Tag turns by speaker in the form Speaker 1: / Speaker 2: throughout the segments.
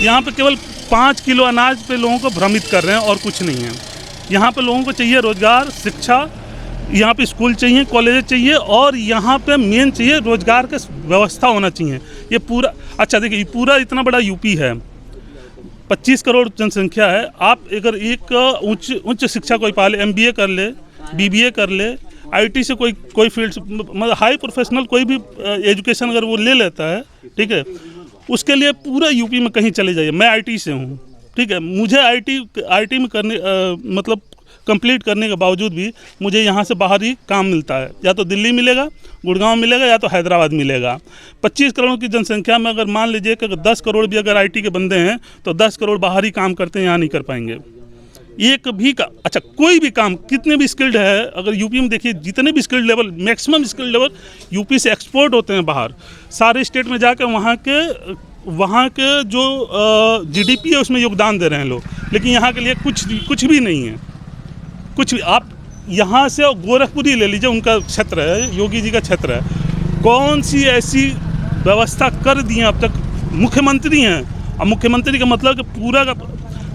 Speaker 1: यहाँ पे केवल 5 किलो अनाज पे लोगों को भ्रमित कर रहे हैं और कुछ नहीं है। यहाँ पे लोगों को चाहिए रोज़गार, शिक्षा, यहाँ पे स्कूल चाहिए, कॉलेज चाहिए, और यहाँ पे मेन चाहिए रोज़गार का व्यवस्था होना चाहिए। ये पूरा अच्छा देखिए, पूरा इतना बड़ा यूपी है, 25 करोड़ जनसंख्या है। आप अगर एक उच्च शिक्षा कोई पा ले, MBA कर ले, BBA कर ले, IT से कोई फील्ड मतलब हाई प्रोफेशनल कोई भी एजुकेशन अगर वो ले लेता है, ठीक है, उसके लिए पूरा यूपी में कहीं चले जाइए। मैं IT से हूँ, ठीक है, मुझे IT में करने मतलब कंप्लीट करने के बावजूद भी मुझे यहाँ से बाहर ही काम मिलता है। या तो दिल्ली मिलेगा, गुड़गांव मिलेगा, या तो हैदराबाद मिलेगा। 25 करोड़ की जनसंख्या में अगर मान लीजिए कि 10 करोड़ भी अगर IT के बंदे हैं तो 10 करोड़ बाहर ही काम करते हैं, यहाँ नहीं कर पाएंगे एक भी का। अच्छा, कोई भी काम कितने भी स्किल्ड है, अगर यूपी में देखिए जितने भी skilled level, maximum skilled level UP से एक्सपोर्ट होते हैं बाहर। सारे स्टेट में जाकर वहाँ के जो GDP है उसमें योगदान दे रहे हैं लोग, लेकिन यहाँ के लिए कुछ भी नहीं है, कुछ भी। आप यहाँ से गोरखपुर ही ले लीजिए, उनका क्षेत्र है, योगी जी का क्षेत्र है। कौन सी ऐसी व्यवस्था कर दी है अब तक? मुख्यमंत्री हैं, अब मुख्यमंत्री का मतलब कि पूरा का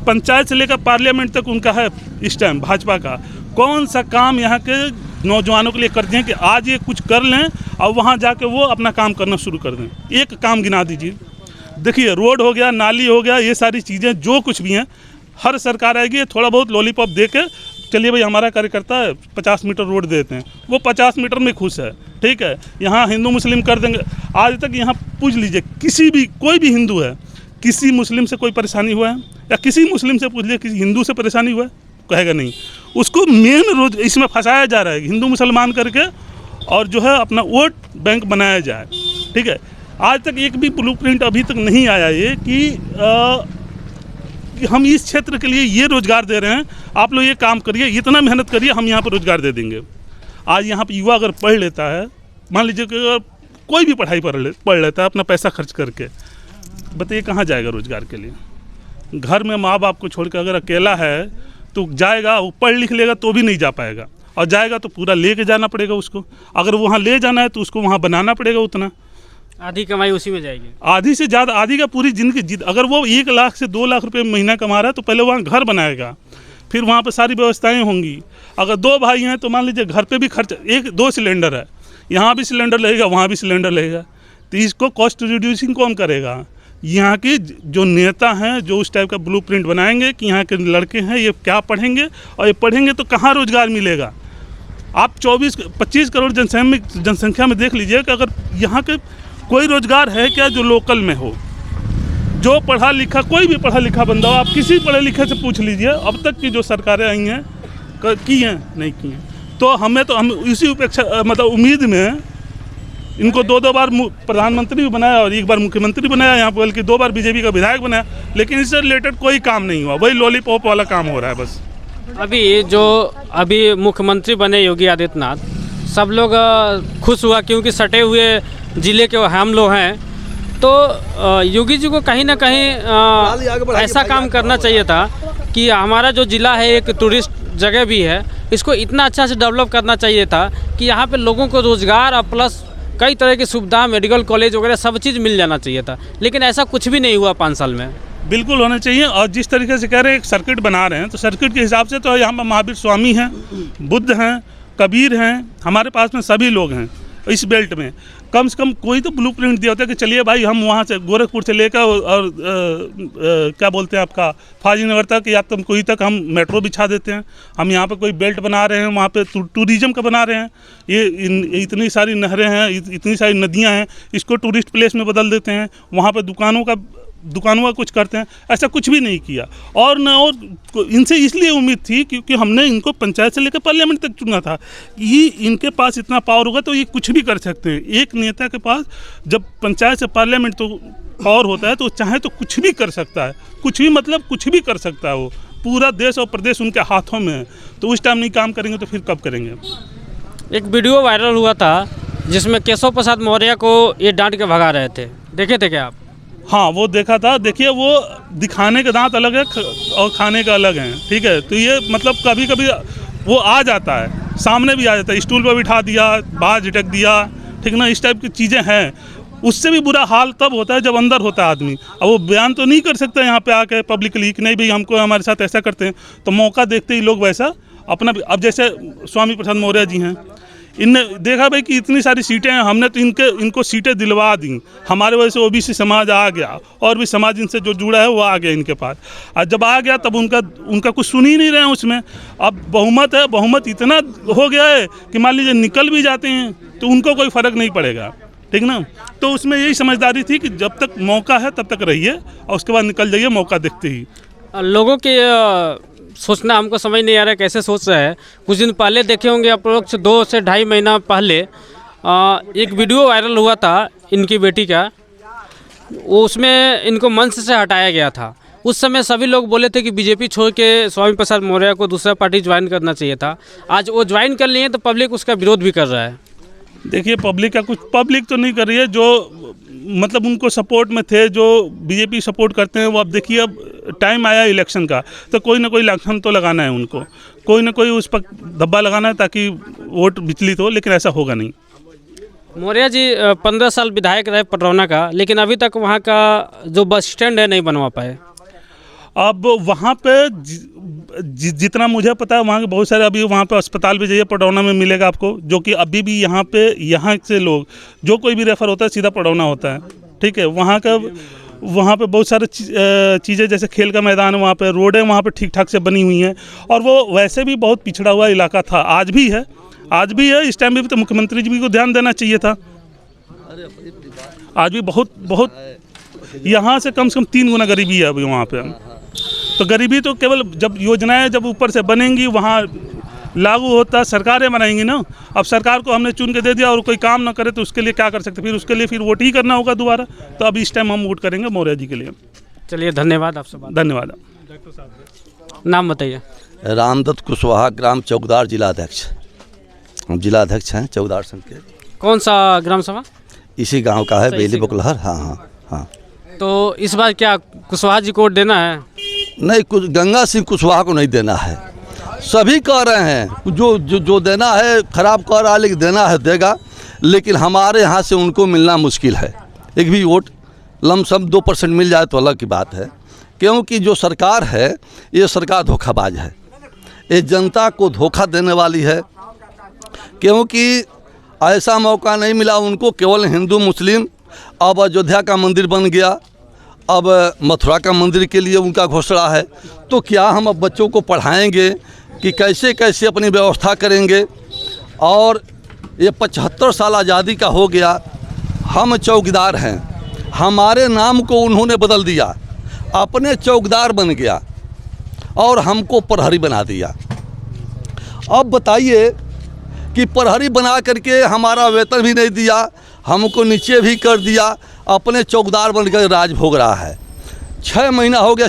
Speaker 1: पंचायत से लेकर पार्लियामेंट तक उनका है इस टाइम भाजपा का। कौन सा काम यहाँ के नौजवानों के लिए कर दें कि आज ये कुछ कर लें और वहाँ जाके वो अपना काम करना शुरू कर दें? एक काम गिना दीजिए। देखिए, रोड हो गया, नाली हो गया, ये सारी चीज़ें जो कुछ भी हैं, हर सरकार आएगी थोड़ा बहुत लॉलीपॉप दे के, चलिए भाई हमारा कार्यकर्ता है 50 मीटर रोड देते हैं, वो 50 मीटर में खुश है, ठीक है। यहाँ हिंदू मुस्लिम कर देंगे। आज तक यहाँ पूछ लीजिए, किसी भी कोई भी हिंदू है, किसी मुस्लिम से कोई परेशानी हुआ है? या किसी मुस्लिम से पूछ लीजिए किसी हिंदू से परेशानी हुआ है? कहेगा नहीं। उसको मेन रोज इसमें फंसाया जा रहा है, हिंदू मुसलमान करके, और जो है अपना वोट बैंक बनाया जाए, ठीक है। आज तक एक भी ब्लूप्रिंट अभी तक नहीं आया ये कि हम इस क्षेत्र के लिए ये रोज़गार दे रहे हैं, आप लोग ये काम करिए, इतना मेहनत करिए, हम यहाँ पर रोज़गार दे देंगे। आज यहाँ पर युवा अगर पढ़ लेता है, मान लीजिए कि अगर कोई भी पढ़ाई पढ़ लेता है अपना पैसा खर्च करके, बताइए कहाँ जाएगा रोज़गार के लिए? घर में माँ बाप को छोड़ कर अगर अकेला है तो जाएगा, वो पढ़ लिख लेगा तो भी नहीं जा पाएगा, और जाएगा तो पूरा ले के जाना पड़ेगा उसको। अगर वहाँ ले जाना है तो उसको वहाँ बनाना पड़ेगा उतना,
Speaker 2: आधी कमाई उसी में जाएगी,
Speaker 1: आधी से ज़्यादा, आधी का पूरी जिंदगी। अगर वो 1 लाख से 2 लाख रुपये महीना कमा रहा है तो पहले वहाँ घर बनाएगा, फिर वहाँ पर सारी व्यवस्थाएँ होंगी। अगर 2 भाई हैं तो मान लीजिए घर पर भी खर्च, 1-2 सिलेंडर है, यहाँ भी सिलेंडर लगेगा, वहाँ भी सिलेंडर लगेगा, तो इसको कॉस्ट रिड्यूसिंग कौन करेगा? यहाँ के जो नेता हैं, जो उस टाइप का ब्लूप्रिंट बनाएंगे कि यहाँ के लड़के हैं ये क्या पढ़ेंगे, और ये पढ़ेंगे तो कहाँ रोज़गार मिलेगा? आप 24-25 करोड़ जनसंख्या में देख लीजिए कि अगर यहाँ के कोई रोज़गार है क्या जो लोकल में हो? जो पढ़ा लिखा, कोई भी पढ़ा लिखा बंदा हो, आप किसी पढ़े लिखे से पूछ लीजिए, अब तक की जो सरकारें आई हैं की हैं नहीं की हैं। तो हम इसी उपेक्षा मतलब उम्मीद में इनको 2 बार प्रधानमंत्री भी बनाया और 1 बार मुख्यमंत्री बनाया, यहाँ पर बल्कि 2 बार बीजेपी का विधायक बनाया, लेकिन इससे रिलेटेड कोई काम नहीं हुआ, वही लॉलीपॉप वाला काम हो रहा है बस।
Speaker 2: अभी मुख्यमंत्री बने योगी आदित्यनाथ, सब लोग खुश हुआ क्योंकि सटे हुए ज़िले के हम लोग हैं। तो योगी जी को कहीं ना कहीं ऐसा काम करना चाहिए था कि हमारा जो ज़िला है एक टूरिस्ट जगह भी है, इसको इतना अच्छा से डेवलप करना चाहिए था कि यहाँ पे लोगों को रोज़गार और प्लस कई तरह की सुविधा, मेडिकल कॉलेज वगैरह सब चीज़ मिल जाना चाहिए था, लेकिन ऐसा कुछ भी नहीं हुआ 5 साल में।
Speaker 1: बिल्कुल होना चाहिए। और जिस तरीके से कह रहे हैं एक सर्किट बना रहे हैं, तो सर्किट के हिसाब से तो यहाँ पर महावीर स्वामी हैं, बुद्ध हैं, कबीर हैं, हमारे पास में सभी लोग हैं इस बेल्ट में। कम से कम कोई तो ब्लूप्रिंट दिया होता है कि चलिए भाई हम वहाँ से गोरखपुर से लेकर और क्या बोलते हैं आपका फाजीनगर तक या तुमकोई तक हम मेट्रो बिछा देते हैं। हम यहाँ पे कोई बेल्ट बना रहे हैं, वहाँ पे टूरिज़्म का बना रहे हैं। ये इतनी सारी नहरें हैं, इतनी सारी नदियाँ हैं, इसको टूरिस्ट प्लेस में बदल देते हैं। वहाँ पे दुकानों का कुछ करते हैं, ऐसा कुछ भी नहीं किया। और न और इनसे इसलिए उम्मीद थी क्योंकि हमने इनको पंचायत से लेकर पार्लियामेंट तक चुना था। ये इनके पास इतना पावर होगा तो ये कुछ भी कर सकते हैं। एक नेता के पास जब पंचायत से पार्लियामेंट तो पावर होता है तो चाहे तो कुछ भी कर सकता है, कुछ भी मतलब कुछ भी कर सकता है। वो पूरा देश और प्रदेश उनके हाथों में है, तो उस टाइम नहीं काम करेंगे तो फिर कब करेंगे।
Speaker 2: एक वीडियो वायरल हुआ था जिसमें केशव प्रसाद मौर्य को ये डांट के भगा रहे थे, देखे थे क्या आप?
Speaker 1: हाँ, वो देखा था। देखिए, वो दिखाने के दांत अलग है और खाने का अलग है, ठीक है। तो ये मतलब कभी कभी वो आ जाता है, सामने भी आ जाता है, स्टूल पर बिठा दिया, बाहर झटक दिया, ठीक ना, इस टाइप की चीज़ें हैं। उससे भी बुरा हाल तब होता है जब अंदर होता है आदमी। अब वो बयान तो नहीं कर सकता यहाँ पे आके पब्लिकली कि नहीं भाई हमको हमारे साथ ऐसा करते हैं, तो मौका देखते ही लोग वैसा अपना। अब जैसे स्वामी प्रसाद मौर्य जी हैं, इनने देखा भाई कि इतनी सारी सीटें हैं, हमने तो इनको सीटें दिलवा दी, हमारे वजह से ओबीसी समाज आ गया और भी समाज इनसे जो जुड़ा है वो आ गया इनके पास। और जब आ गया तब उनका कुछ सुन ही नहीं रहे हैं उसमें। अब बहुमत है, बहुमत इतना हो गया है कि मान लीजिए निकल भी जाते हैं तो उनको कोई फ़र्क नहीं पड़ेगा, ठीक ना। तो उसमें यही समझदारी थी कि जब तक मौका है तब तक रहिए और उसके बाद निकल जाइए मौका देखते ही।
Speaker 2: लोगों के सोचना हमको समझ नहीं आ रहा है कैसे सोच रहा है। कुछ दिन पहले देखे होंगे अप्रोक्स 2 से ढाई महीना पहले एक वीडियो वायरल हुआ था इनकी बेटी का, वो उसमें इनको मंच से हटाया गया था। उस समय सभी लोग बोले थे कि बीजेपी छोड़ के स्वामी प्रसाद मौर्य को दूसरा पार्टी ज्वाइन करना चाहिए था। आज वो ज्वाइन कर लिए तो पब्लिक उसका विरोध भी कर रहा है।
Speaker 1: देखिए पब्लिक का कुछ, पब्लिक तो नहीं कर रही है, जो मतलब उनको सपोर्ट में थे, जो बीजेपी सपोर्ट करते हैं वो। अब देखिए अब टाइम आया इलेक्शन का, तो कोई ना कोई इलेक्शन तो लगाना है उनको, कोई ना कोई उस पर धब्बा लगाना है ताकि वोट विचलित हो, लेकिन ऐसा होगा नहीं।
Speaker 2: मौर्य जी 15 साल विधायक रहे पटरौना का, लेकिन अभी तक वहाँ का जो बस स्टैंड है नहीं बनवा पाए।
Speaker 1: अब वहाँ पे जितना मुझे पता है वहाँ के बहुत सारे, अभी वहाँ पे अस्पताल भी जाइए पटरौना में मिलेगा आपको, जो कि अभी भी यहाँ से लोग जो कोई भी रेफ़र होता है सीधा पटरौना होता है, ठीक है। वहाँ पे बहुत सारे चीज़ें, जैसे खेल का मैदान है, वहाँ पे रोडें वहाँ पे ठीक ठाक से बनी हुई हैं, और वो वैसे भी बहुत पिछड़ा हुआ इलाका था, आज भी है। इस टाइम भी तो मुख्यमंत्री जी को ध्यान देना चाहिए था। आज भी बहुत यहाँ से कम 3 गुना गरीबी है अभी वहाँ पे। तो गरीबी तो केवल जब योजनाएं जब ऊपर से बनेंगी वहाँ लागू होता, सरकारें बनाएंगी ना। अब सरकार को हमने चुन के दे दिया और कोई काम ना करे तो उसके लिए क्या कर सकते, फिर उसके लिए फिर वोट ही करना होगा दोबारा। तो अब इस टाइम हम वोट करेंगे मौर्य जी के लिए।
Speaker 2: चलिए धन्यवाद आपसे बात।
Speaker 1: धन्यवाद।
Speaker 2: नाम बताइए।
Speaker 3: रामदत्त कुशवाहा, ग्राम चौकदार, जिलाध्यक्ष। हम जिलाध्यक्ष हैं चौकदार संघ के।
Speaker 2: कौन सा ग्राम सभा?
Speaker 3: इसी गांव का है, बेली बुकलहर। हाँ।
Speaker 2: तो इस बार क्या कुशवाहा जी को वोट देना है?
Speaker 3: नहीं, कुछ गंगा सिंह कुशवाहा को नहीं देना है। सभी कह रहे हैं जो देना है, खराब कह रहा है, लेकिन देना है देगा। लेकिन हमारे यहाँ से उनको मिलना मुश्किल है। एक भी वोट लमसम 2% मिल जाए तो अलग की बात है, क्योंकि जो सरकार है ये सरकार धोखाबाज है, ये जनता को धोखा देने वाली है। क्योंकि ऐसा मौका नहीं मिला उनको, केवल हिंदू मुस्लिम। अब अयोध्या का मंदिर बन गया, अब मथुरा का मंदिर के लिए उनका घोषणा है। तो क्या हम अब बच्चों को पढ़ाएंगे कि कैसे कैसे अपनी व्यवस्था करेंगे? और ये 75 साल आज़ादी का हो गया, हम चौकीदार हैं, हमारे नाम को उन्होंने बदल दिया, अपने चौकीदार बन गया और हमको प्रहरी बना दिया। अब बताइए कि प्रहरी बना करके हमारा वेतन भी नहीं दिया, हमको नीचे भी कर दिया, अपने चौकीदार बनकर राज भोग रहा है। 6 महीना हो गया।